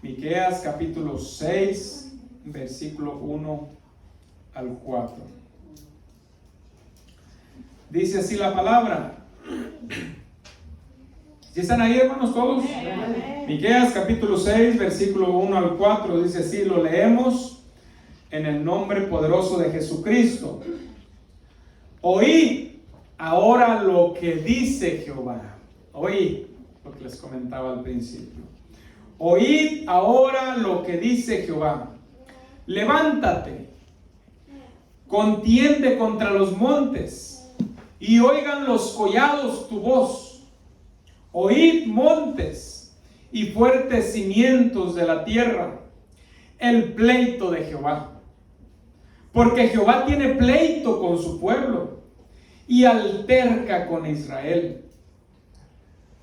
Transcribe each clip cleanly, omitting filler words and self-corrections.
Miqueas capítulo 6, versículo 1 al 4. Dice así la palabra. ¿Sí están ahí, hermanos, todos? Amén. Miqueas capítulo 6, versículo 1 al 4, dice así, lo leemos en el nombre poderoso de Jesucristo. Oí ahora lo que dice Jehová. Oí lo que les comentaba al principio. Oíd ahora lo que dice Jehová. Levántate, contiende contra los montes, y oigan los collados tu voz. Oíd montes y fuertes cimientos de la tierra, el pleito de Jehová. Porque Jehová tiene pleito con su pueblo y alterca con Israel.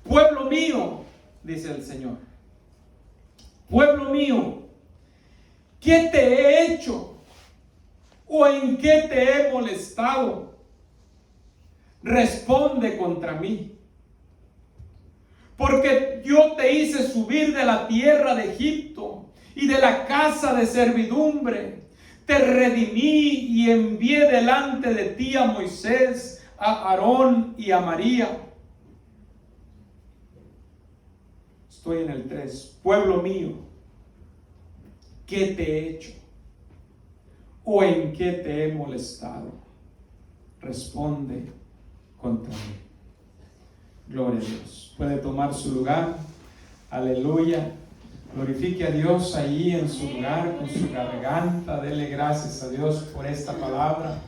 Pueblo mío, dice el Señor, pueblo mío, ¿qué te he hecho? ¿O en qué te he molestado? Responde contra mí. Porque yo te hice subir de la tierra de Egipto y de la casa de servidumbre. Te redimí y envié delante de ti a Moisés, a Aarón y a María. Estoy en el 3. Pueblo mío, ¿qué te he hecho? ¿O en qué te he molestado? Responde contra mí. Gloria a Dios. Puede tomar su lugar. Aleluya. Glorifique a Dios allí en su lugar con su garganta. Dele gracias a Dios por esta palabra.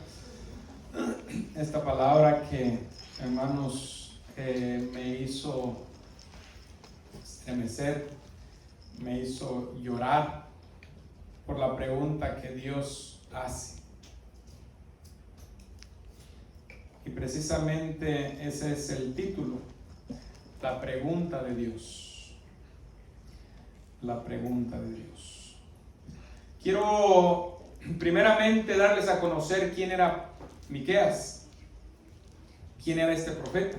Esta palabra que, hermanos, me hizo estremecer, me hizo llorar por la pregunta que Dios hace. Y precisamente ese es el título, la pregunta de Dios. La pregunta de Dios. Quiero primeramente darles a conocer quién era Miqueas. ¿Quién era este profeta?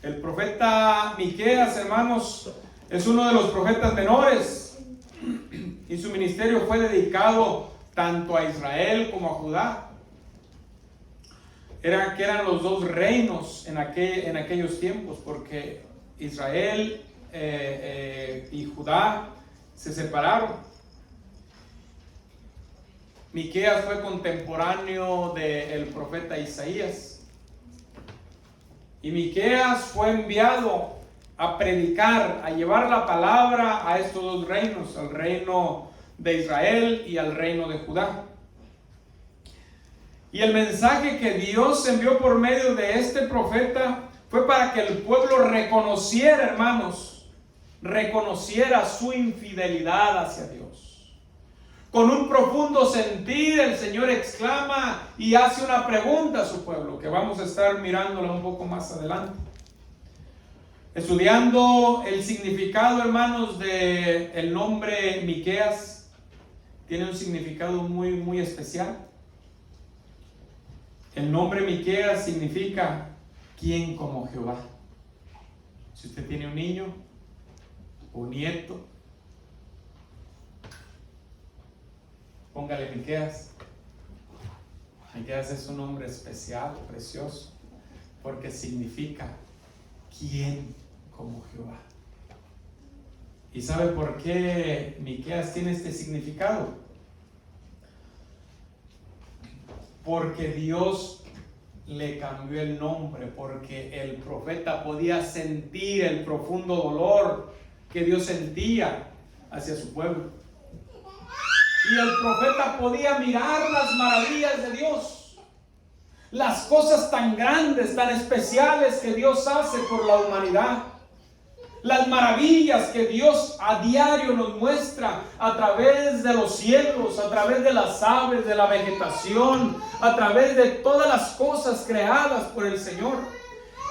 El profeta Miqueas, hermanos, es uno de los profetas menores y su ministerio fue dedicado tanto a Israel como a Judá. Eran los dos reinos en aquellos tiempos, porque Israel y Judá se separaron. Miqueas fue contemporáneo del profeta Isaías. Y Miqueas fue enviado a predicar, a llevar la palabra a estos dos reinos, al reino de Israel y al reino de Judá. Y el mensaje que Dios envió por medio de este profeta fue para que el pueblo reconociera, hermanos, reconociera su infidelidad hacia Dios. Con un profundo sentir, el Señor exclama y hace una pregunta a su pueblo, que vamos a estar mirándola un poco más adelante. Estudiando el significado, hermanos, del nombre Miqueas, tiene un significado muy, muy especial. El nombre Miqueas significa ¿quién como Jehová? Si usted tiene un niño o nieto, póngale Miqueas. Miqueas es un nombre especial, precioso, porque significa ¿quién como Jehová? ¿Y sabe por qué Miqueas tiene este significado? Porque Dios le cambió el nombre, porque el profeta podía sentir el profundo dolor que Dios sentía hacia su pueblo. Y el profeta podía mirar las maravillas de Dios, las cosas tan grandes, tan especiales que Dios hace por la humanidad, las maravillas que Dios a diario nos muestra a través de los cielos, a través de las aves, de la vegetación, a través de todas las cosas creadas por el Señor.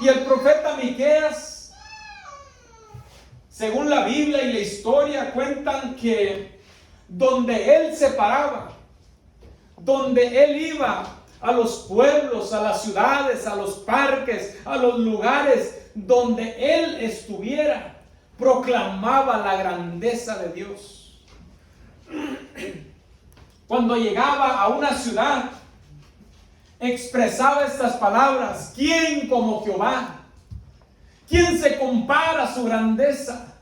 Y el profeta Miqueas, según la Biblia y la historia, cuentan que donde él se paraba, donde él iba a los pueblos, a las ciudades, a los parques, a los lugares donde él estuviera, proclamaba la grandeza de Dios. Cuando llegaba a una ciudad, expresaba estas palabras: ¿quién como Jehová? ¿Quién se compara a su grandeza?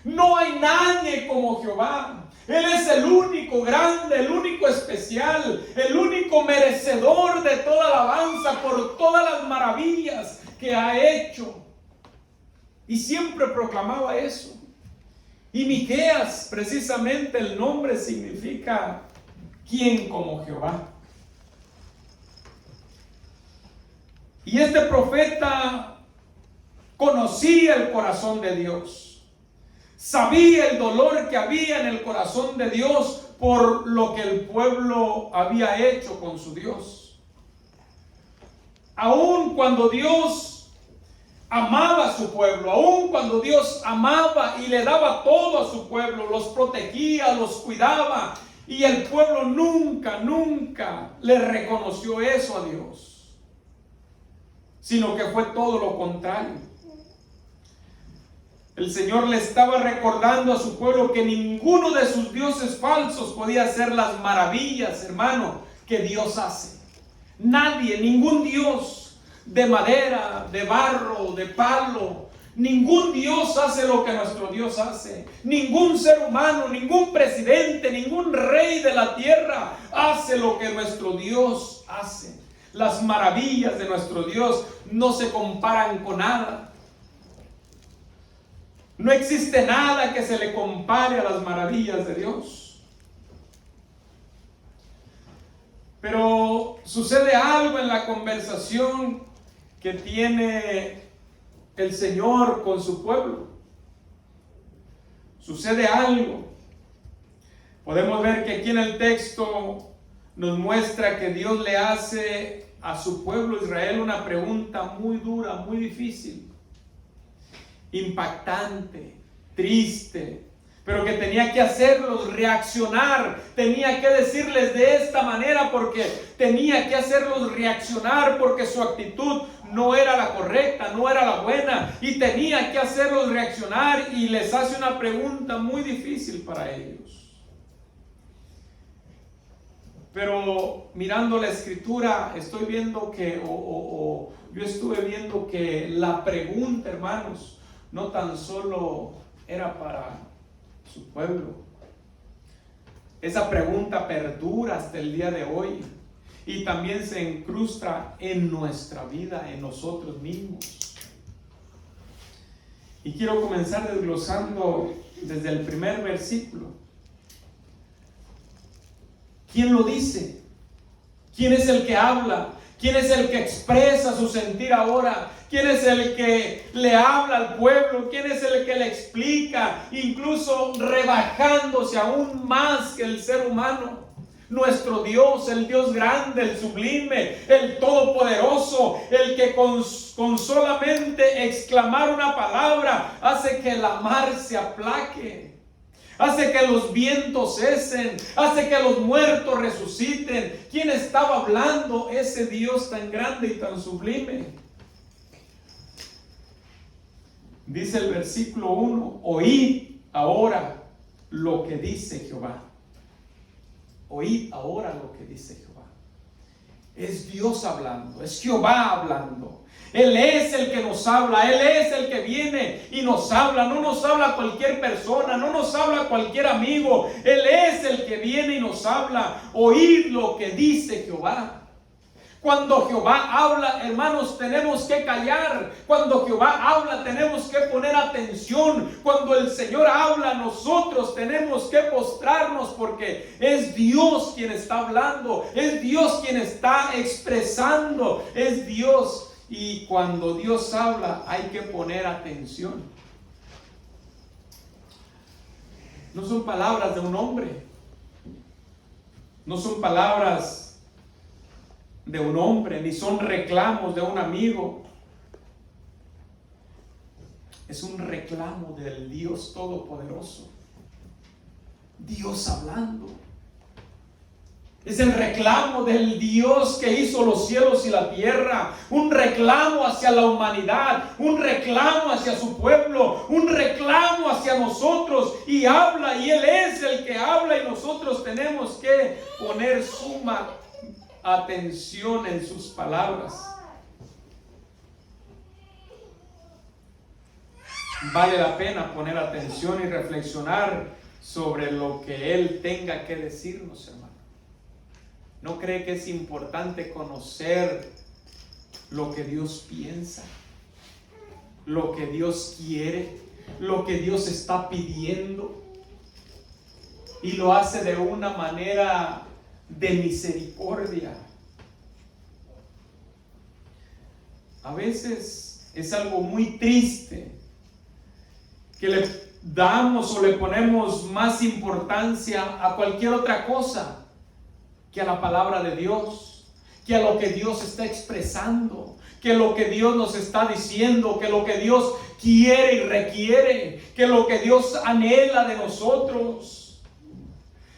No hay nadie como Jehová. Él es el único grande, el único especial, el único merecedor de toda alabanza por todas las maravillas que ha hecho. Y siempre proclamaba eso. Y Miqueas, precisamente el nombre significa ¿quién como Jehová? Y este profeta conocía el corazón de Dios. Sabía el dolor que había en el corazón de Dios por lo que el pueblo había hecho con su Dios. Aun cuando Dios amaba a su pueblo, aun cuando Dios amaba y le daba todo a su pueblo, los protegía, los cuidaba, y el pueblo nunca le reconoció eso a Dios, sino que fue todo lo contrario. El Señor le estaba recordando a su pueblo que ninguno de sus dioses falsos podía hacer las maravillas, hermano, que Dios hace. Nadie, ningún Dios de madera, de barro, de palo, ningún Dios hace lo que nuestro Dios hace. Ningún ser humano, ningún presidente, ningún rey de la tierra hace lo que nuestro Dios hace. Las maravillas de nuestro Dios no se comparan con nada. No existe nada que se le compare a las maravillas de Dios. Pero sucede algo en la conversación que tiene el Señor con su pueblo. Sucede algo. Podemos ver que aquí en el texto nos muestra que Dios le hace a su pueblo Israel una pregunta muy dura, muy difícil, impactante, triste, pero que tenía que hacerlos reaccionar, tenía que decirles de esta manera porque tenía que hacerlos reaccionar, porque su actitud no era la correcta, no era la buena, y tenía que hacerlos reaccionar, y les hace una pregunta muy difícil para ellos. Pero mirando la escritura, estoy viendo que, yo estuve viendo que la pregunta, hermanos, no tan solo era para su pueblo. Esa pregunta perdura hasta el día de hoy y también se incrusta en nuestra vida, en nosotros mismos. Y quiero comenzar desglosando desde el primer versículo. ¿Quién lo dice? ¿Quién es el que habla? ¿Quién es el que expresa su sentir ahora? ¿Quién es el que le habla al pueblo? ¿Quién es el que le explica? Incluso rebajándose aún más que el ser humano. Nuestro Dios, el Dios grande, el sublime, el todopoderoso, el que con solamente exclamar una palabra hace que la mar se aplaque, hace que los vientos cesen, hace que los muertos resuciten. ¿Quién estaba hablando? Ese Dios tan grande y tan sublime. Dice el versículo 1: oíd ahora lo que dice Jehová. Oíd ahora lo que dice Jehová. Es Dios hablando, es Jehová hablando. Él es el que nos habla, Él es el que viene y nos habla. No nos habla cualquier persona, no nos habla cualquier amigo. Él es el que viene y nos habla. Oíd lo que dice Jehová. Cuando Jehová habla, hermanos, tenemos que callar. Cuando Jehová habla, tenemos que poner atención. Cuando el Señor habla, nosotros tenemos que postrarnos, porque es Dios quien está hablando, es Dios quien está expresando, es Dios. Y cuando Dios habla, hay que poner atención. No son palabras de un hombre, no son palabras de un hombre, ni son reclamos de un amigo. Es un reclamo del Dios Todopoderoso. Dios hablando. Es el reclamo del Dios que hizo los cielos y la tierra. Un reclamo hacia la humanidad. Un reclamo hacia su pueblo. Un reclamo hacia nosotros. Y habla, y Él es el que habla. Y nosotros tenemos que poner suma atención en sus palabras. Vale la pena poner atención y reflexionar sobre lo que Él tenga que decirnos, hermano. ¿No cree que es importante conocer lo que Dios piensa, lo que Dios quiere, lo que Dios está pidiendo? Y lo hace de una manera de misericordia. A veces es algo muy triste que le damos o le ponemos más importancia a cualquier otra cosa que a la palabra de Dios, que a lo que Dios está expresando, que lo que Dios nos está diciendo, que lo que Dios quiere y requiere, que lo que Dios anhela de nosotros.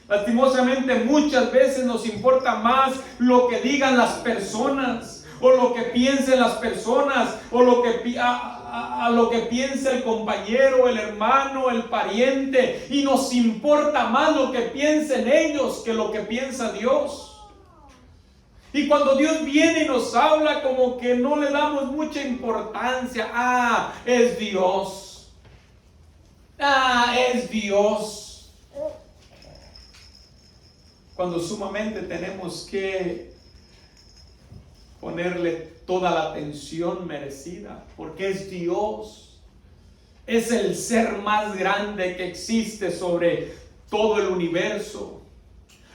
Lastimosamente muchas veces nos importa más lo que digan las personas, o lo que piensen las personas, o lo que a lo que piensa el compañero, el hermano, el pariente, y nos importa más lo que piensen ellos que lo que piensa Dios. Y cuando Dios viene y nos habla, como que no le damos mucha importancia. Es Dios. Es Dios. Cuando sumamente tenemos que ponerle toda la atención merecida, porque es Dios. Es el ser más grande que existe sobre todo el universo.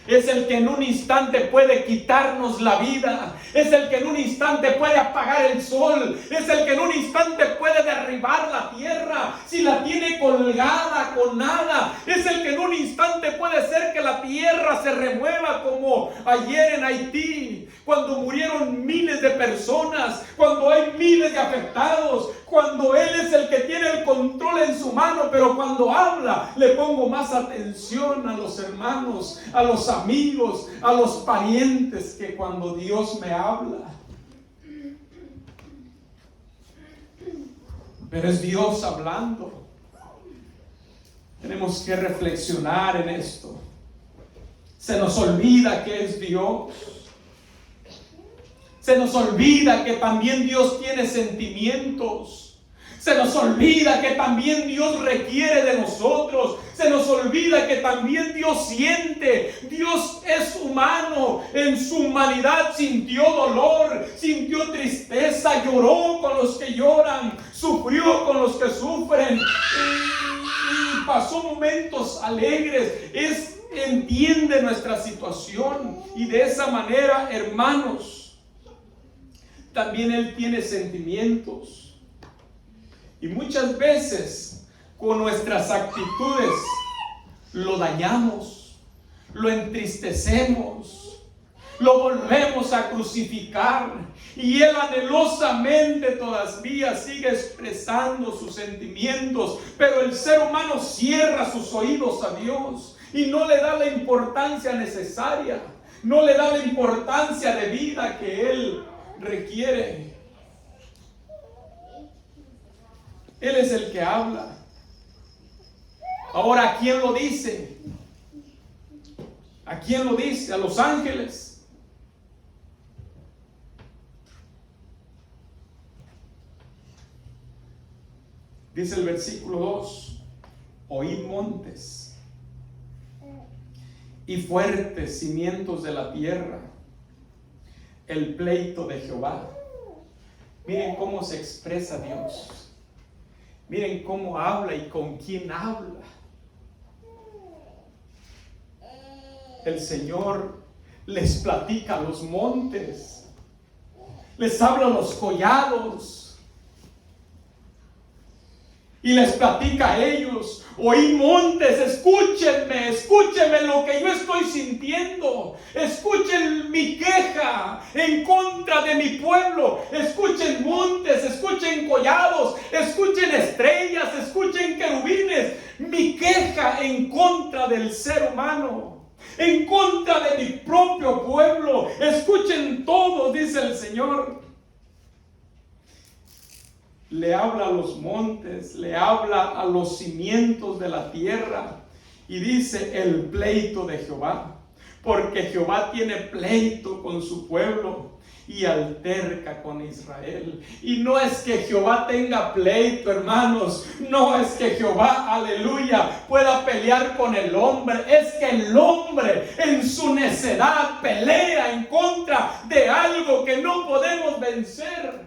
Es el que en un instante puede quitarnos la vida. Es el que en un instante puede apagar el sol. Es el que en un instante puede derribar la tierra si la tiene colgada con nada. Es el que en un instante puede hacer que la tierra se remueva, como ayer en Haití, cuando murieron miles de personas, cuando hay miles de afectados, cuando Él es el que tiene el control en su mano. Pero cuando habla, le pongo más atención a los hermanos, a los amigos, a los parientes, que cuando Dios me habla. Pero es Dios hablando. Tenemos que reflexionar en esto. Se nos olvida que es Dios. Se nos olvida que también Dios tiene sentimientos. Se nos olvida que también Dios requiere de nosotros. Se nos olvida que también Dios siente. Dios es humano. En su humanidad sintió dolor, sintió tristeza, lloró con los que lloran, sufrió con los que sufren y pasó momentos alegres. Entiende nuestra situación, y de esa manera, hermanos, también Él tiene sentimientos. Y muchas veces con nuestras actitudes lo dañamos, lo entristecemos, lo volvemos a crucificar. Y Él anhelosamente todavía sigue expresando sus sentimientos. Pero el ser humano cierra sus oídos a Dios y no le da la importancia necesaria, no le da la importancia de vida que Él requiere. Él es el que habla. Ahora, ¿a quién lo dice? ¿A quién lo dice? ¿A los ángeles? Dice el versículo 2: oíd montes y fuertes cimientos de la tierra, el pleito de Jehová. Miren cómo se expresa Dios. Miren cómo habla y con quién habla. El Señor les platica a los montes, les habla a los collados y les platica a ellos: oíd montes, escúchenme lo que yo estoy sintiendo. Escuchen mi queja en contra de mi pueblo. Escuchen montes, escuchen collados, escuchen estrellas, escuchen querubines. Mi queja en contra del ser humano. en contra de mi propio pueblo. Escuchen todos, dice el Señor. Le habla a los montes, le habla a los cimientos de la tierra y dice el pleito de Jehová, porque Jehová tiene pleito con su pueblo y alterca con Israel. Y no es que Jehová tenga pleito, hermanos, no es que Jehová, aleluya, pueda pelear con el hombre, es que el hombre en su necedad pelea en contra de algo que no podemos vencer.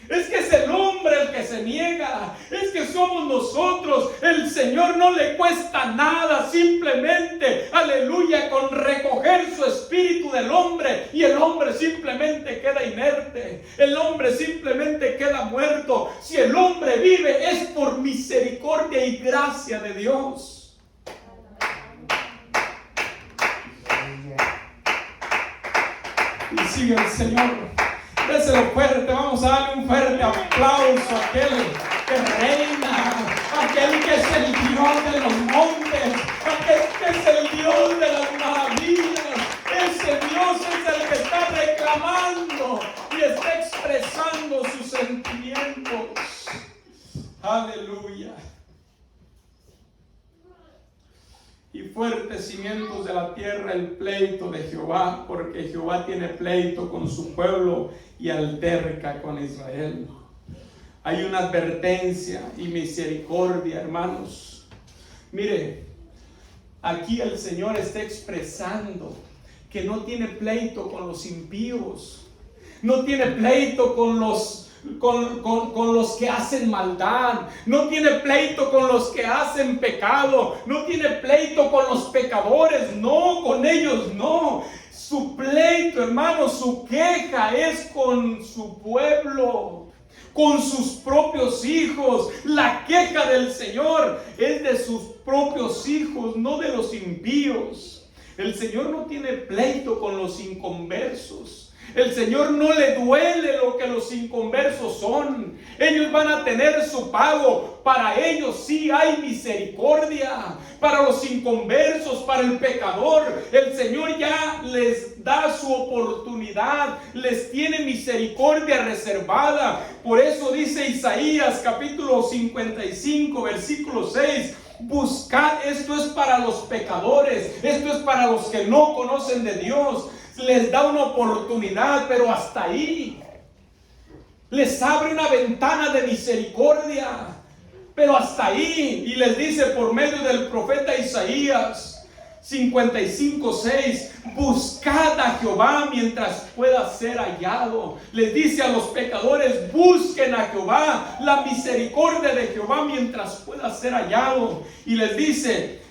Es que es el hombre el que se niega, es que somos nosotros. El Señor no le cuesta nada, simplemente, aleluya, con recoger su espíritu del hombre, y el hombre simplemente queda inerte, el hombre simplemente queda muerto. Si el hombre vive es por misericordia y gracia de Dios. Y sigue el Señor. Déselo fuerte, vamos a darle un fuerte aplauso a aquel que reina, aquel que es el Dios de los montes, aquel que es el Dios de las maravillas. Ese Dios es el que está reclamando y está expresando sus sentimientos. Aleluya. Y fuertes cimientos de la tierra, el pleito de Jehová, porque Jehová tiene pleito con su pueblo y alterca con Israel. Hay una advertencia y misericordia, hermanos. Mire, aquí el Señor está expresando que no tiene pleito con los impíos, no tiene pleito con los que hacen maldad, no tiene pleito con los que hacen pecado, no tiene pleito con los pecadores, no, con ellos no. Su pleito, hermano, su queja es con su pueblo, con sus propios hijos. La queja del Señor es de sus propios hijos, no de los impíos. El Señor no tiene pleito con los inconversos. El Señor no le duele lo que los inconversos son. Ellos van a tener su pago. Para ellos sí hay misericordia. Para los inconversos, para el pecador, el Señor ya les da su oportunidad. Les tiene misericordia reservada. Por eso dice Isaías capítulo 55 versículo 6. Buscad, esto es para los pecadores, esto es para los que no conocen de Dios. Les da una oportunidad, pero hasta ahí. Les abre una ventana de misericordia, pero hasta ahí. Y les dice por medio del profeta Isaías 55:6, buscad a Jehová mientras pueda ser hallado. Les dice a los pecadores, busquen a Jehová, la misericordia de Jehová mientras pueda ser hallado. Y les dice,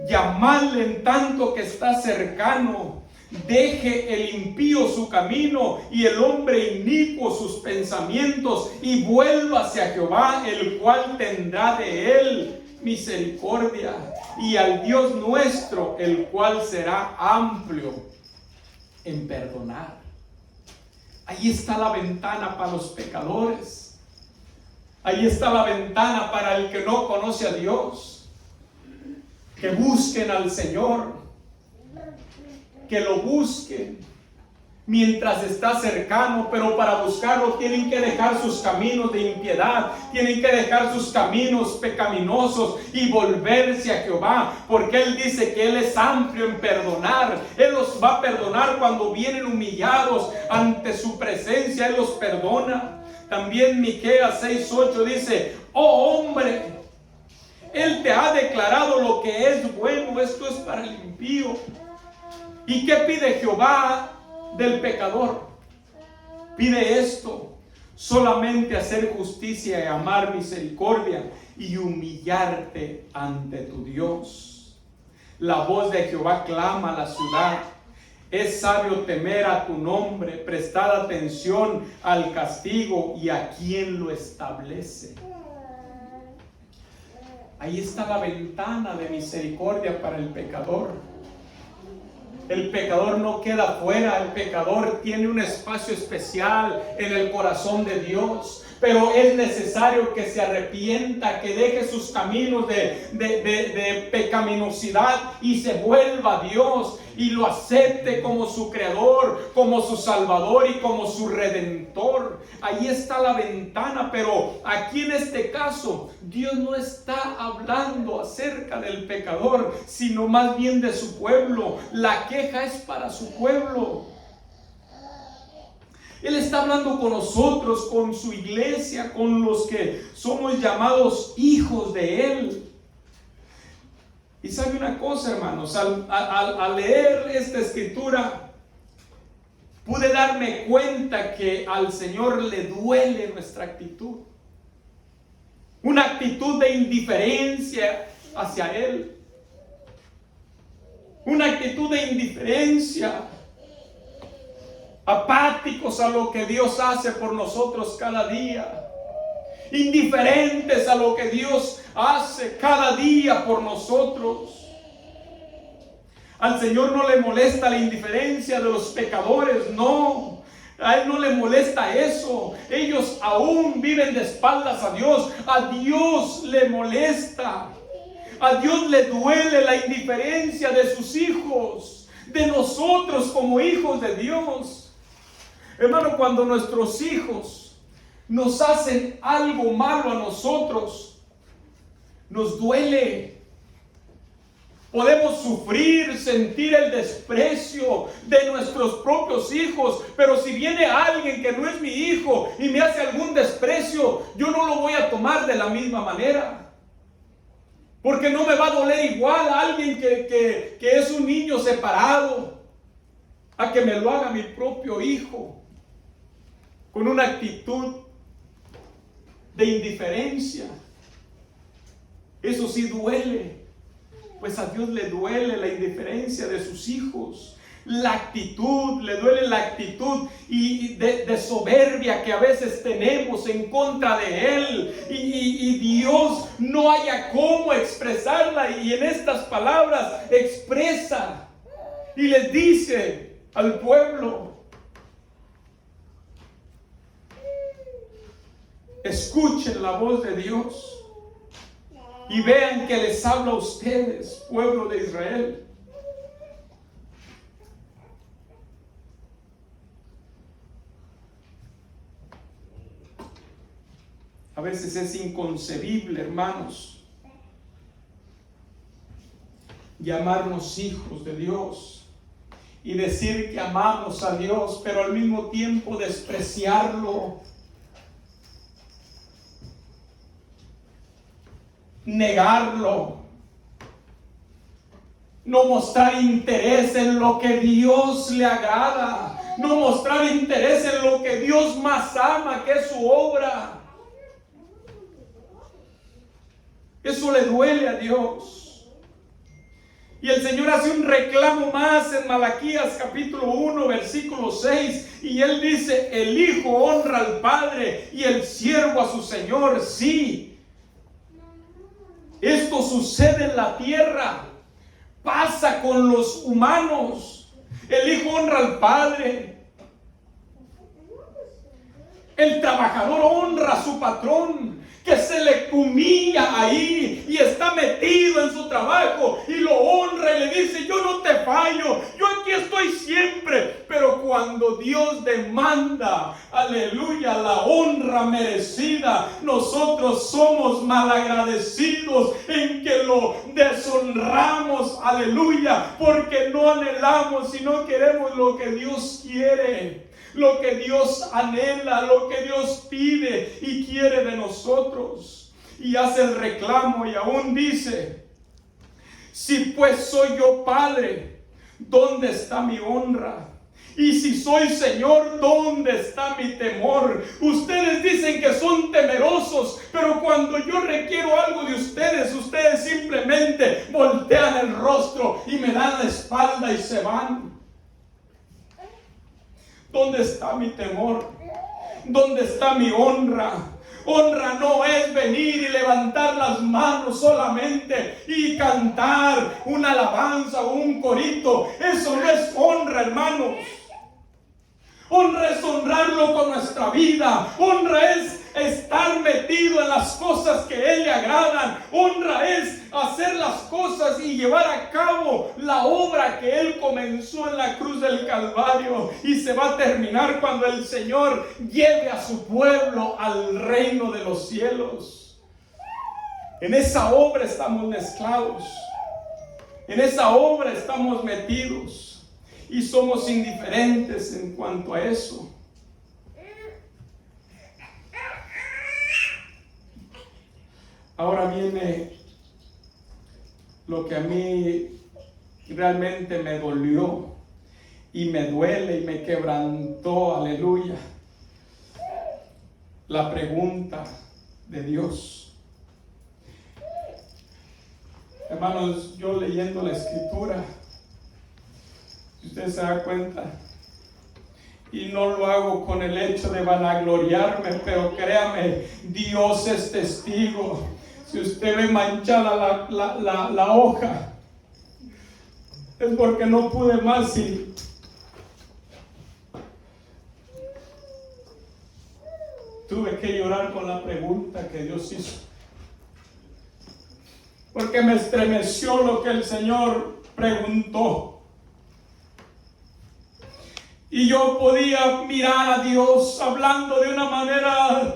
llamadle en tanto que está cercano. Deje el impío su camino y el hombre inicuo sus pensamientos, y vuelva hacia Jehová, el cual tendrá de él misericordia, y al Dios nuestro, el cual será amplio en perdonar. Ahí está la ventana para los pecadores. Ahí está la ventana para el que no conoce a Dios. Que busquen al Señor. Que lo busquen mientras está cercano, pero para buscarlo tienen que dejar sus caminos de impiedad, tienen que dejar sus caminos pecaminosos y volverse a Jehová, porque Él dice que Él es amplio en perdonar. Él los va a perdonar cuando vienen humillados ante su presencia. Él los perdona. También Miqueas 6:8 dice, oh hombre, Él te ha declarado lo que es bueno. Esto es para el impío. ¿Y qué pide Jehová del pecador? Pide esto: solamente hacer justicia y amar misericordia y humillarte ante tu Dios. La voz de Jehová clama a la ciudad. Es sabio temer a tu nombre, prestar atención al castigo y a quien lo establece. Ahí está la ventana de misericordia para el pecador. El pecador no queda fuera, el pecador tiene un espacio especial en el corazón de Dios. pero es necesario que se arrepienta, que deje sus caminos de pecaminosidad y se vuelva a Dios y lo acepte como su creador, como su salvador y como su redentor. Ahí está la ventana, pero aquí en este caso Dios no está hablando acerca del pecador, sino más bien de su pueblo. La queja es para su pueblo. Él está hablando con nosotros, con su iglesia, con los que somos llamados hijos de Él. Y sabe una cosa, hermanos, al leer esta escritura, pude darme cuenta que al Señor le duele nuestra actitud. Una actitud de indiferencia hacia Él. Una actitud de indiferencia. Apáticos a lo que Dios hace por nosotros cada día. Indiferentes a lo que Dios hace cada día por nosotros. Al Señor no le molesta la indiferencia de los pecadores, no. A Él no le molesta eso. Ellos aún viven de espaldas a Dios. A Dios le molesta. A Dios le duele la indiferencia de sus hijos, de nosotros como hijos de Dios. Hermano, cuando nuestros hijos nos hacen algo malo a nosotros, nos duele. Podemos sufrir, sentir el desprecio de nuestros propios hijos, pero si viene alguien que no es mi hijo y me hace algún desprecio, yo no lo voy a tomar de la misma manera. Porque no me va a doler igual a alguien que es un niño separado, a que me lo haga mi propio hijo, con una actitud de indiferencia. Eso sí duele, pues a Dios le duele la indiferencia de sus hijos. La actitud, le duele la actitud y de soberbia que a veces tenemos en contra de Él. Y Dios no haya cómo expresarla. Y en estas palabras expresa y les dice al pueblo: escuchen la voz de Dios y vean que les habla a ustedes, pueblo de Israel. A veces es inconcebible, hermanos, llamarnos hijos de Dios y decir que amamos a Dios, pero al mismo tiempo despreciarlo, negarlo, no mostrar interés en lo que Dios le agrada, no mostrar interés en lo que Dios más ama, que es su obra. Eso le duele a Dios. Y el Señor hace un reclamo más en Malaquías capítulo 1 versículo 6, y Él dice: el hijo honra al padre y el siervo a su señor. Sí, esto sucede en la tierra, pasa con los humanos. El hijo honra al padre, el trabajador honra a su patrón, que se le humilla ahí y está metido en su trabajo y lo honra y le dice: yo no te fallo, yo aquí estoy siempre. Pero cuando Dios demanda, aleluya, la honra merecida, nosotros somos malagradecidos en que lo deshonramos, aleluya, porque no anhelamos y no queremos lo que Dios quiere, lo que Dios anhela, lo que Dios pide y quiere de nosotros. Y hace el reclamo y aún dice: si pues soy yo padre, ¿dónde está mi honra? Y si soy Señor, ¿dónde está mi temor? Ustedes dicen que son temerosos, pero cuando yo requiero algo de ustedes, ustedes simplemente voltean el rostro y me dan la espalda y se van. ¿Dónde está mi temor? ¿Dónde está mi honra? Honra no es venir y levantar las manos solamente y cantar una alabanza o un corito. Eso no es honra, hermanos. Honra es honrarlo con nuestra vida. Honra es estar metido en las cosas que a Él le agradan. Honra es hacer las cosas y llevar a cabo la obra que Él comenzó en la cruz del Calvario, y se va a terminar cuando el Señor lleve a su pueblo al reino de los cielos. En esa obra estamos mezclados, en esa obra estamos metidos, y somos indiferentes en cuanto a eso. Ahora viene lo que a mí realmente me dolió y me duele y me quebrantó, aleluya. La pregunta de Dios. Hermanos, yo leyendo la Escritura, si usted se da cuenta, y no lo hago con el hecho de vanagloriarme, pero créame, Dios es testigo. Si usted ve manchada la hoja, es porque no pude más y tuve que llorar con la pregunta que Dios hizo. Porque me estremeció lo que el Señor preguntó. Y yo podía mirar a Dios hablando de una manera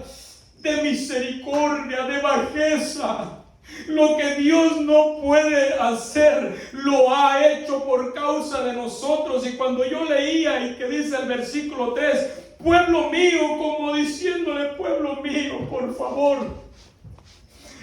de misericordia, de bajeza. Lo que Dios no puede hacer, lo ha hecho por causa de nosotros. Y cuando yo leía y que dice el versículo 3, pueblo mío, como diciéndole, pueblo mío, por favor.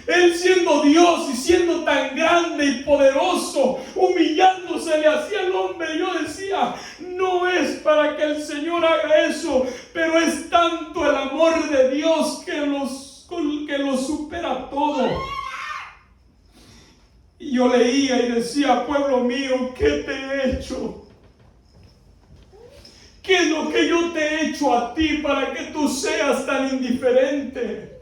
Él siendo Dios y siendo tan grande y poderoso, humillándose le hacía al hombre. Yo decía, no es para que el Señor haga eso, pero es tanto el amor de Dios que lo supera todo. Y yo leía y decía, pueblo mío, ¿qué te he hecho? ¿Qué es lo que yo te he hecho a ti para que tú seas tan indiferente?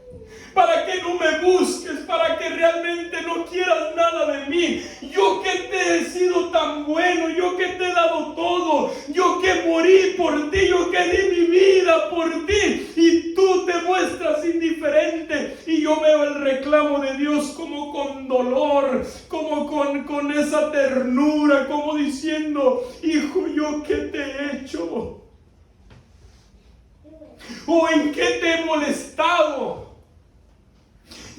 Para que no me busques, para que realmente no quieras nada de mí. Yo que te he sido tan bueno, yo que te he dado todo, yo que morí por ti, yo que di mi vida por ti, y tú te muestras indiferente. Y yo veo el reclamo de Dios como con dolor, como con esa ternura, como diciendo, hijo, ¿yo qué te he hecho? ¿O en qué te he molestado?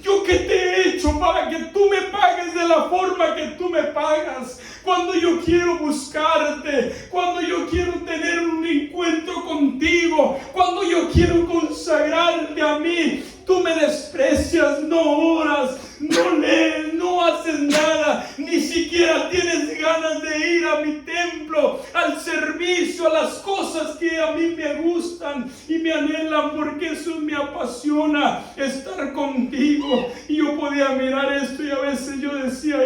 ¿Yo qué te he hecho para que tú me pagues de la forma que tú me pagas? Cuando yo quiero buscarte, cuando yo quiero tener un encuentro contigo, cuando yo quiero consagrarte a mí, tú me desprecias, no oras, no lees, no haces nada, ni siquiera tienes ganas de ir a mi templo, al servicio, a las cosas que a mí me gustan y me anhelan, porque eso me apasiona, estar contigo. Y yo podía mirar esto y a veces yo decía,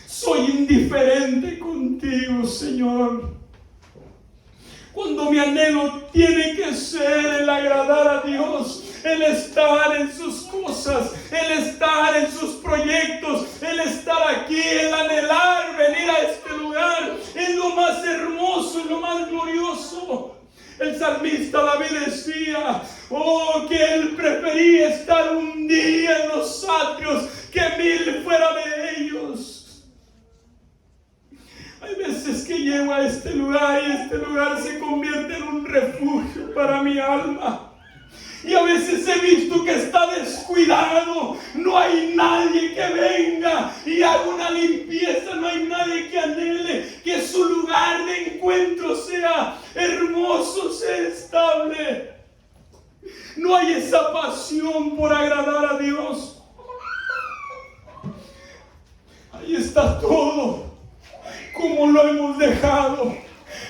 soy indiferente contigo, Señor. Cuando mi anhelo tiene que ser el agradar a Dios, el estar en sus cosas, el estar en sus proyectos, el estar aquí, el anhelar venir a este lugar, es lo más hermoso, es lo más glorioso. El salmista David decía, que él prefería estar un día en los atrios que 1000 fuera de ellos. Hay veces que llego a este lugar y este lugar se convierte en un refugio para mi alma. Y a veces he visto que está descuidado, no hay nadie que venga y haga una limpieza, no hay nadie que anhele que su lugar de encuentro sea hermoso, sea estable. No hay esa pasión por agradar a Dios. Ahí está todo como lo hemos dejado.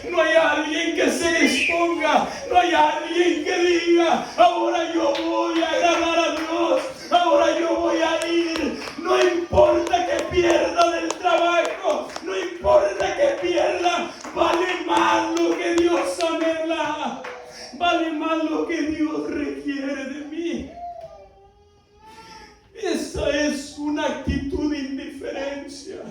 No hay alguien que se exponga, no hay alguien que diga, ahora yo voy a agradar a Dios, ahora yo voy a ir. No importa que pierda del trabajo, no importa que pierda, vale más lo que Dios anhela, vale más lo que Dios requiere de mí. Esa es una actitud de indiferencia.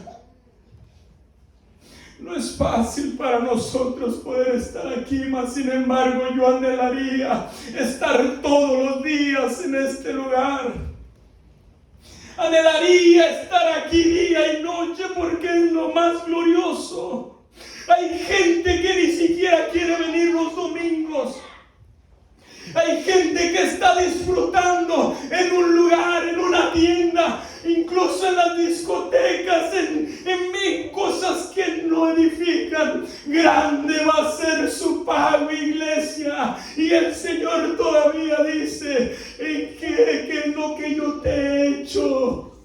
No es fácil para nosotros poder estar aquí, mas sin embargo yo anhelaría estar todos los días en este lugar. Anhelaría estar aquí día y noche porque es lo más glorioso. Hay gente que ni siquiera quiere venir los domingos. Hay gente que está disfrutando en un lugar, en una tienda, incluso en las discotecas, en cosas que no edifican. Grande va a ser su pago, iglesia. Y el Señor todavía dice, ¿qué es lo que yo te he hecho?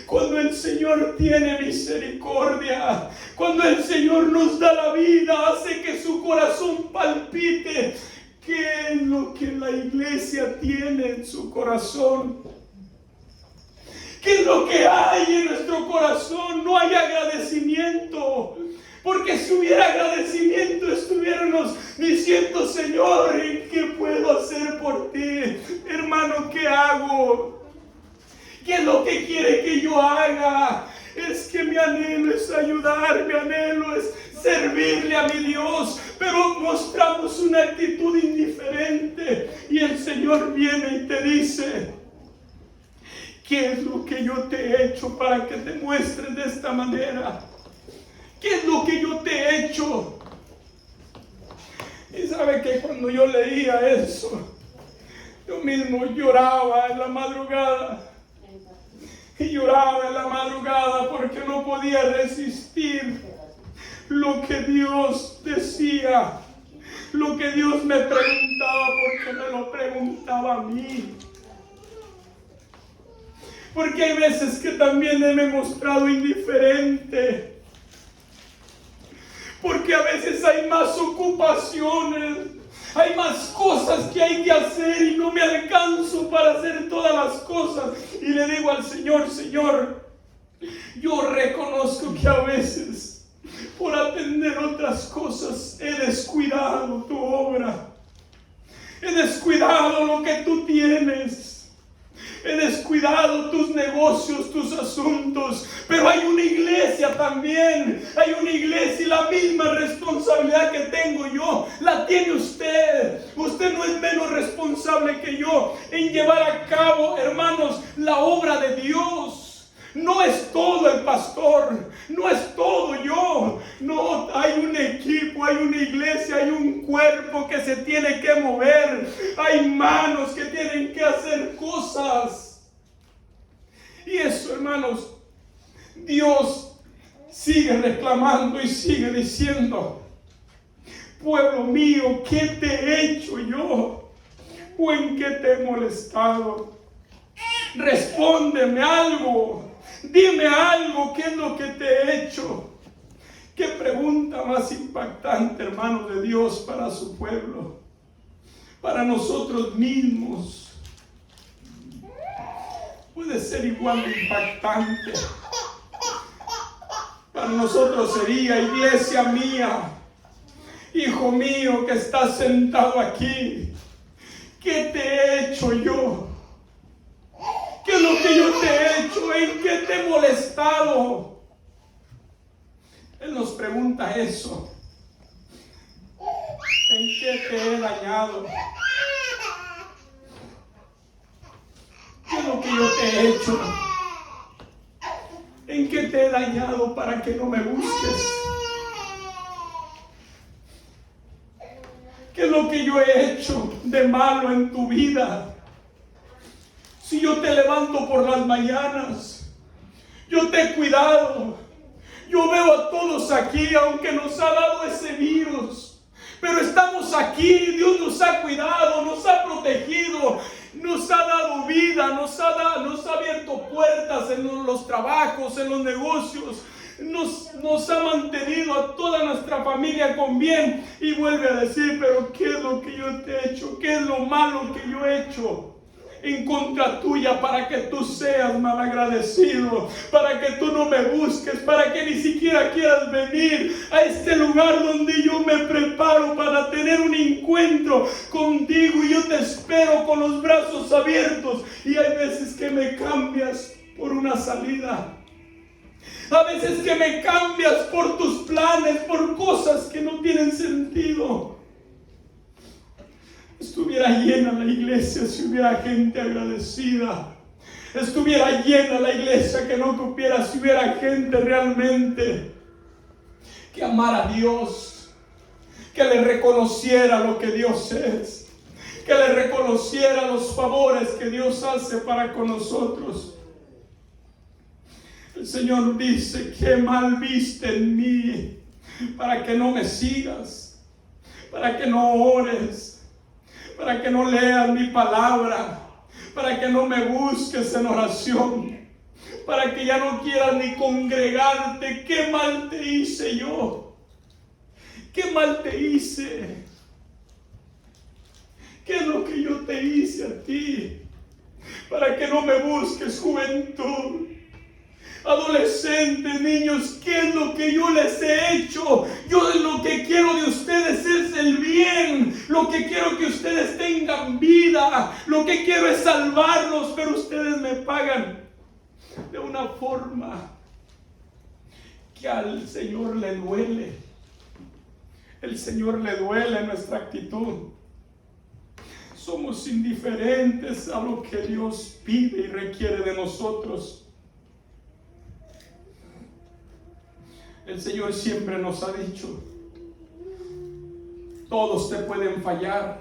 Cuando el Señor tiene misericordia, cuando el Señor nos da la vida, hace que su corazón palpite. ¿Qué es lo que la iglesia tiene en su corazón? ¿Qué es lo que hay en nuestro corazón? No hay agradecimiento. Porque si hubiera agradecimiento, estuviéramos diciendo, Señor, ¿qué puedo hacer por ti? Hermano, ¿qué hago? ¿Qué es lo que quiere que yo haga? Es que mi anhelo es ayudar, mi anhelo es servirle a mi Dios, pero mostramos una actitud indiferente y el Señor viene y te dice, ¿qué es lo que yo te he hecho para que te muestres de esta manera? ¿Qué es lo que yo te he hecho? Y sabe que cuando yo leía eso, yo mismo lloraba en la madrugada. Y lloraba en la madrugada porque no podía resistir lo que Dios decía, lo que Dios me preguntaba, porque me lo preguntaba a mí. Porque hay veces que también me he mostrado indiferente. Porque a veces hay más ocupaciones, hay más cosas que hay que hacer y no me alcanzo para hacer todas las cosas. Y le digo al Señor, Señor, yo reconozco que a veces por atender otras cosas he descuidado tu obra. He descuidado lo que tú tienes. He descuidado tus negocios, tus asuntos, pero hay una iglesia también, hay una iglesia y la misma responsabilidad que tengo yo, la tiene usted. Usted no es menos responsable que yo en llevar a cabo, hermanos, la obra de Dios. No es todo el pastor, no es todo yo, no, hay un equipo, hay una iglesia, hay un cuerpo que se tiene que mover, hay manos que tienen que hacer cosas. Y eso, hermanos, Dios sigue reclamando y sigue diciendo, pueblo mío, ¿qué te he hecho yo? ¿O en qué te he molestado? Respóndeme algo. Dime algo, ¿qué es lo que te he hecho? Qué pregunta más impactante, hermano de Dios, para su pueblo, para nosotros mismos. Puede ser igual de impactante. Para nosotros sería, iglesia mía, hijo mío que estás sentado aquí, ¿qué te he hecho yo? ¿Qué es lo que yo te he hecho? ¿En qué te he molestado? Él nos pregunta eso. ¿En qué te he dañado? ¿Qué es lo que yo te he hecho? ¿En qué te he dañado para que no me busques? ¿Qué es lo que yo he hecho de malo en tu vida? Si yo te levanto por las mañanas, yo te he cuidado, yo veo a todos aquí, aunque nos ha dado ese virus, pero estamos aquí, Dios nos ha cuidado, nos ha protegido, nos ha dado vida, nos ha abierto puertas en los trabajos, en los negocios, nos ha mantenido a toda nuestra familia con bien. Y vuelve a decir, pero ¿qué es lo que yo te he hecho? ¿Qué es lo malo que yo he hecho en contra tuya para que tú seas malagradecido, para que tú no me busques, para que ni siquiera quieras venir a este lugar donde yo me preparo para tener un encuentro contigo y yo te espero con los brazos abiertos? Y hay veces que me cambias por una salida. A veces que me cambias por tus planes, por cosas que no tienen sentido. Estuviera llena la iglesia si hubiera gente agradecida. Estuviera llena la iglesia que no cupiera si hubiera gente realmente que amara a Dios, que le reconociera lo que Dios es, que le reconociera los favores que Dios hace para con nosotros. El Señor dice: qué mal viste en mí, para que no me sigas, para que no ores, para que no leas mi palabra, para que no me busques en oración, para que ya no quieras ni congregarte. ¿Qué mal te hice yo? ¿Qué mal te hice? ¿Qué es lo que yo te hice a ti? Para que no me busques, juventud, adolescentes, niños. ¿Qué es lo que yo les he hecho? Yo lo que quiero de ustedes es el bien. Lo que quiero que ustedes tengan vida. Lo que quiero es salvarlos, pero ustedes me pagan de una forma que al Señor le duele. El Señor le duele nuestra actitud. Somos indiferentes a lo que Dios pide y requiere de nosotros. El Señor siempre nos ha dicho: todos te pueden fallar.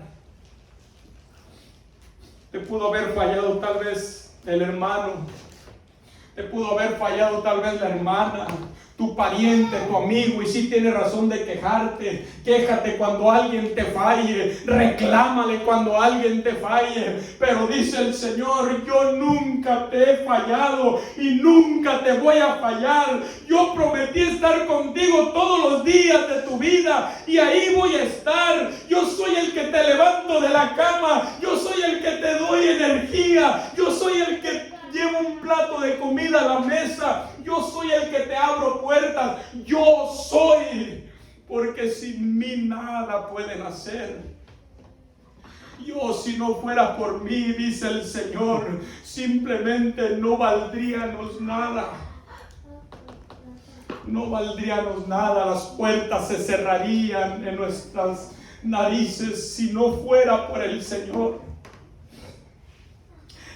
Te pudo haber fallado tal vez el hermano, te pudo haber fallado tal vez la hermana, tu pariente, tu amigo, y sí tienes razón de quejarte. Quéjate cuando alguien te falle, reclámale cuando alguien te falle, pero dice el Señor: yo nunca te he fallado y nunca te voy a fallar. Yo prometí estar contigo todos los días de tu vida y ahí voy a estar. Yo soy el que te levanto de la cama, yo soy el que te doy energía, yo soy el que llevo un plato de comida a la mesa, yo soy el que te abro puertas. Yo soy, porque sin mí nada pueden hacer. Yo, si no fuera por mí, dice el Señor, simplemente no valdríamos nada. No valdríamos nada. Las puertas se cerrarían en nuestras narices si no fuera por el Señor.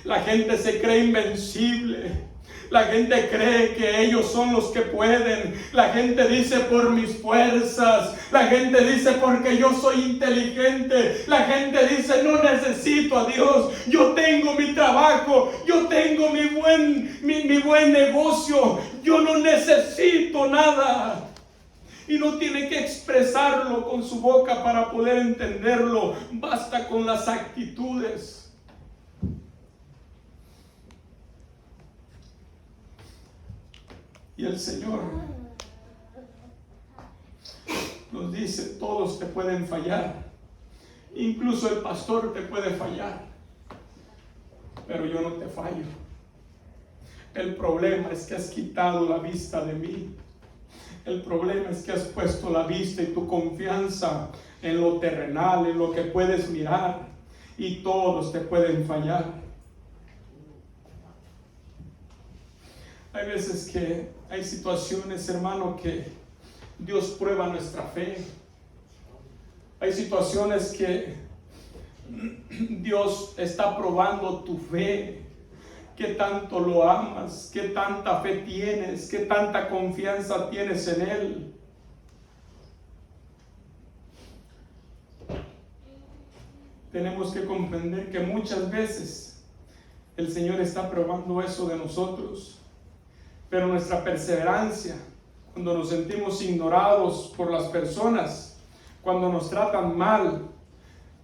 La gente se cree invencible. La gente cree que ellos son los que pueden. La gente dice: por mis fuerzas. La gente dice: porque yo soy inteligente. La gente dice: no necesito a Dios. Yo tengo mi trabajo. Yo tengo mi buen negocio. Yo no necesito nada. Y no tiene que expresarlo con su boca para poder entenderlo. Basta con las actitudes. Y el Señor nos dice: todos te pueden fallar, incluso el pastor te puede fallar, pero yo no te fallo. El problema es que has quitado la vista de mí. El problema es que has puesto la vista y tu confianza en lo terrenal, en lo que puedes mirar, y todos te pueden fallar. Hay veces que hay situaciones, hermano, que Dios prueba nuestra fe. Hay situaciones que Dios está probando tu fe. ¿Qué tanto lo amas? ¿Qué tanta fe tienes? ¿Qué tanta confianza tienes en Él? Tenemos que comprender que muchas veces el Señor está probando eso de nosotros. Pero nuestra perseverancia, cuando nos sentimos ignorados por las personas, cuando nos tratan mal,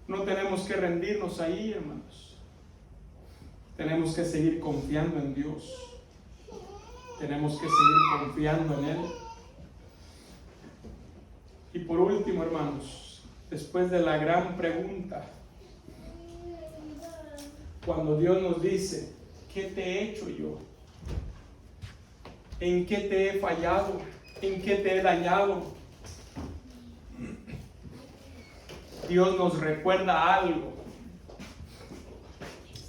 no tenemos que rendirnos ahí, hermanos. Tenemos que seguir confiando en Dios. Tenemos que seguir confiando en Él. Y por último, hermanos, después de la gran pregunta, cuando Dios nos dice: ¿qué te he hecho yo? ¿En qué te he fallado? ¿En qué te he dañado? Dios nos recuerda algo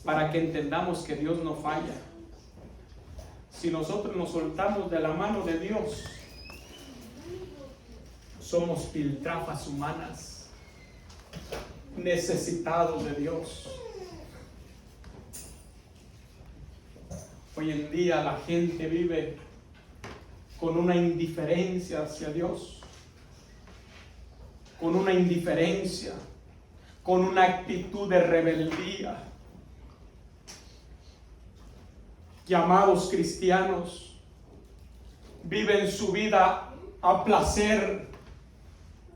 para que entendamos que Dios no falla. si nosotros nos soltamos de la mano de Dios, somos piltrafas humanas, necesitados de Dios. Hoy en día la gente vive con una indiferencia hacia Dios, con una indiferencia, con una actitud de rebeldía. Llamados cristianos, viven su vida a placer,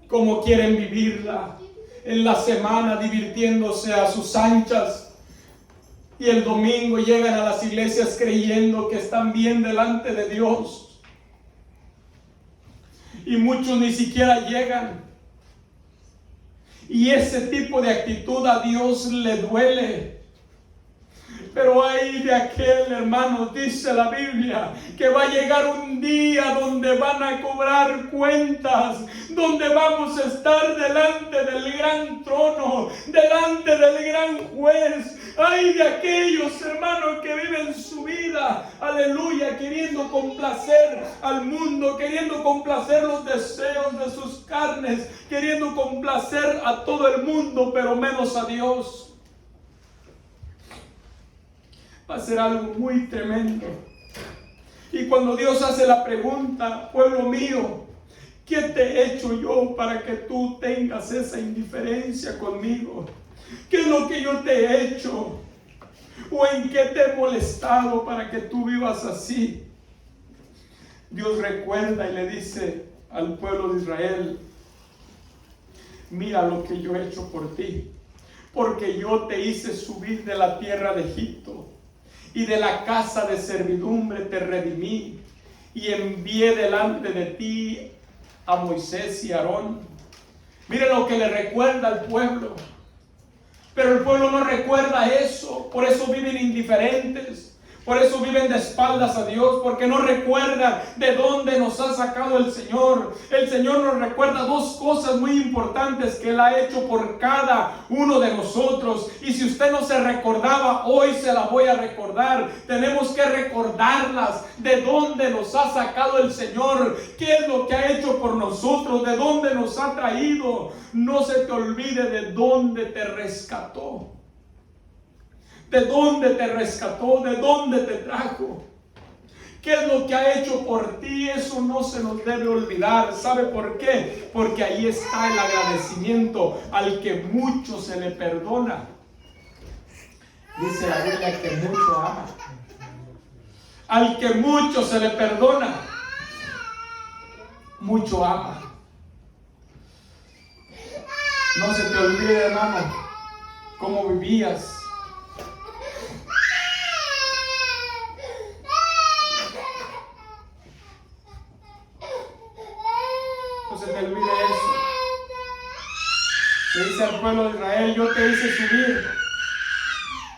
como quieren vivirla, en la semana divirtiéndose a sus anchas, y el domingo llegan a las iglesias creyendo que están bien delante de Dios, y muchos ni siquiera llegan. Y ese tipo de actitud a Dios le duele. Pero hay de aquel, hermano, dice la Biblia, que va a llegar un día donde van a cobrar cuentas, donde vamos a estar delante del gran trono, delante del gran juez. Hay de aquellos, hermanos, que viven su vida, aleluya, queriendo complacer al mundo, queriendo complacer los deseos de sus carnes, queriendo complacer a todo el mundo, pero menos a Dios. Va a ser algo muy tremendo. Y cuando Dios hace la pregunta, pueblo mío, ¿qué te he hecho yo para que tú tengas esa indiferencia conmigo? ¿Qué es lo que yo te he hecho? ¿O en qué te he molestado para que tú vivas así? Dios recuerda y le dice al pueblo de Israel: mira lo que yo he hecho por ti, porque yo te hice subir de la tierra de Egipto, y de la casa de servidumbre te redimí, y envié delante de ti a Moisés y Aarón. Mire lo que le recuerda al pueblo. Pero el pueblo no recuerda eso, por eso viven indiferentes. Por eso viven de espaldas a Dios, porque no recuerdan de dónde nos ha sacado el Señor. El Señor nos recuerda dos cosas muy importantes que Él ha hecho por cada uno de nosotros. Y si usted no se recordaba, hoy se la voy a recordar. Tenemos que recordarlas, de dónde nos ha sacado el Señor, qué es lo que ha hecho por nosotros, de dónde nos ha traído. No se te olvide de dónde te rescató. ¿De dónde te rescató? ¿De dónde te trajo? ¿Qué es lo que ha hecho por ti? Eso no se nos debe olvidar. ¿Sabe por qué? Porque ahí está el agradecimiento. Al que mucho se le perdona, dice la Biblia que mucho ama. Al que mucho se le perdona, mucho ama. No se te olvide, hermano, cómo vivías. Le dice al pueblo de Israel: yo te hice subir.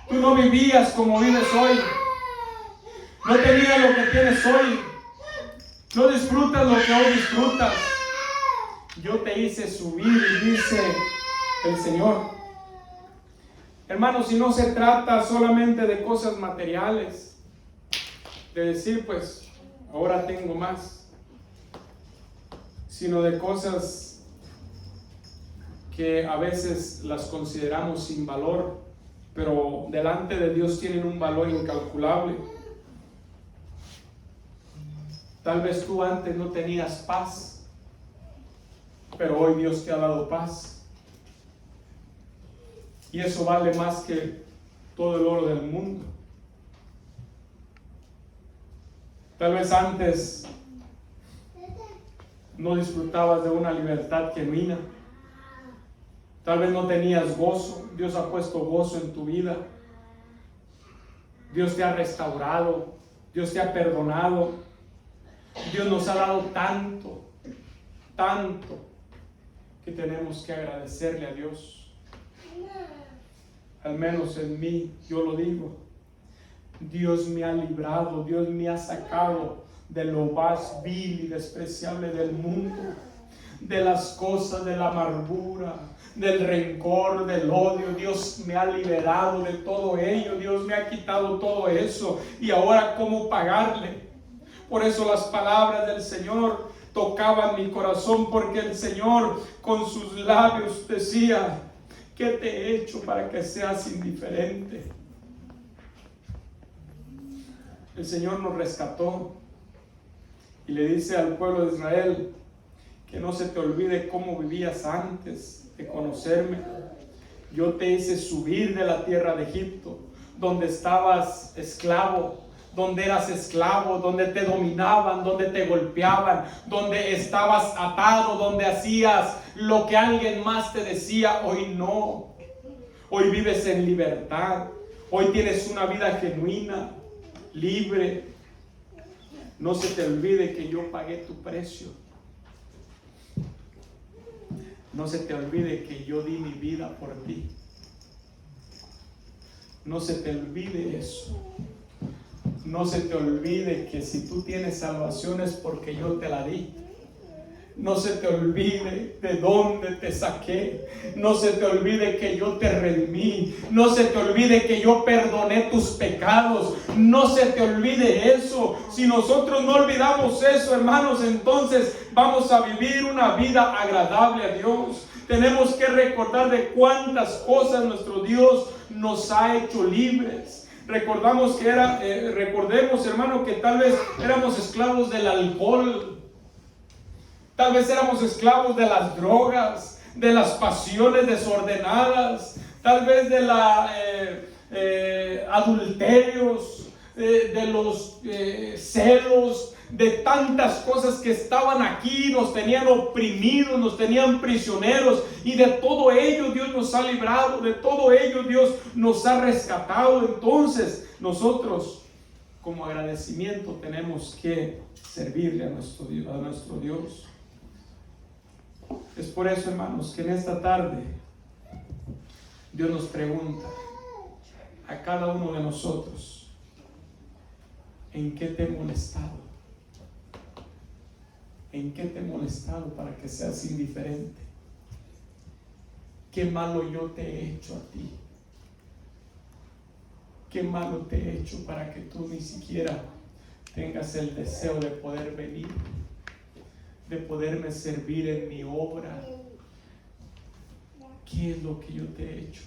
Tú no vivías como vives hoy. No tenías lo que tienes hoy. No disfrutas lo que hoy disfrutas. Yo te hice subir, dice el Señor. Hermanos, si no se trata solamente de cosas materiales, de decir, pues, ahora tengo más, sino de cosas que a veces las consideramos sin valor, pero delante de Dios tienen un valor incalculable. Tal vez tú antes no tenías paz, pero hoy Dios te ha dado paz. Y eso vale más que todo el oro del mundo. Tal vez antes no disfrutabas de una libertad genuina. Tal vez no tenías gozo. Dios ha puesto gozo en tu vida. Dios te ha restaurado. Dios te ha perdonado. Dios nos ha dado tanto, tanto, que tenemos que agradecerle a Dios. Al menos en mí, yo lo digo. Dios me ha librado. Dios me ha sacado de lo más vil y despreciable del mundo. de las cosas de la amargura, del rencor, del odio. Dios me ha liberado de todo ello. Dios me ha quitado todo eso. Y ahora, ¿cómo pagarle? Por eso las palabras del Señor tocaban mi corazón, porque el Señor con sus labios decía: ¿qué te he hecho para que seas indiferente? El Señor nos rescató y le dice al pueblo de Israel que no se te olvide cómo vivías antes de conocerme. Yo te hice subir de la tierra de Egipto, donde estabas esclavo, donde eras esclavo, donde te dominaban, donde te golpeaban, donde estabas atado, donde hacías lo que alguien más te decía. Hoy no. Hoy vives en libertad. Hoy tienes una vida genuina, libre. No se te olvide que yo pagué tu precio. No se te olvide que yo di mi vida por ti. No se te olvide eso. No se te olvide que si tú tienes salvación es porque yo te la di. No se te olvide de dónde te saqué. No se te olvide que yo te redimí. No se te olvide que yo perdoné tus pecados. No se te olvide eso. Si nosotros no olvidamos eso, hermanos, entonces vamos a vivir una vida agradable a Dios. Tenemos que recordar de cuántas cosas nuestro Dios nos ha hecho libres. Recordemos, hermano, que tal vez éramos esclavos del alcohol. Tal vez éramos esclavos de las drogas, de las pasiones desordenadas, tal vez de los adulterios, de los celos, de tantas cosas que estaban aquí, nos tenían oprimidos, nos tenían prisioneros, y de todo ello Dios nos ha librado, de todo ello Dios nos ha rescatado. Entonces nosotros, como agradecimiento, tenemos que servirle a nuestro Dios. Es por eso, hermanos, que en esta tarde Dios nos pregunta a cada uno de nosotros: ¿en qué te he molestado? ¿En qué te he molestado para que seas indiferente? ¿Qué malo yo te he hecho a ti? ¿Qué malo te he hecho para que tú ni siquiera tengas el deseo de poder venir, de poderme servir en mi obra? ¿Qué es lo que yo te he hecho?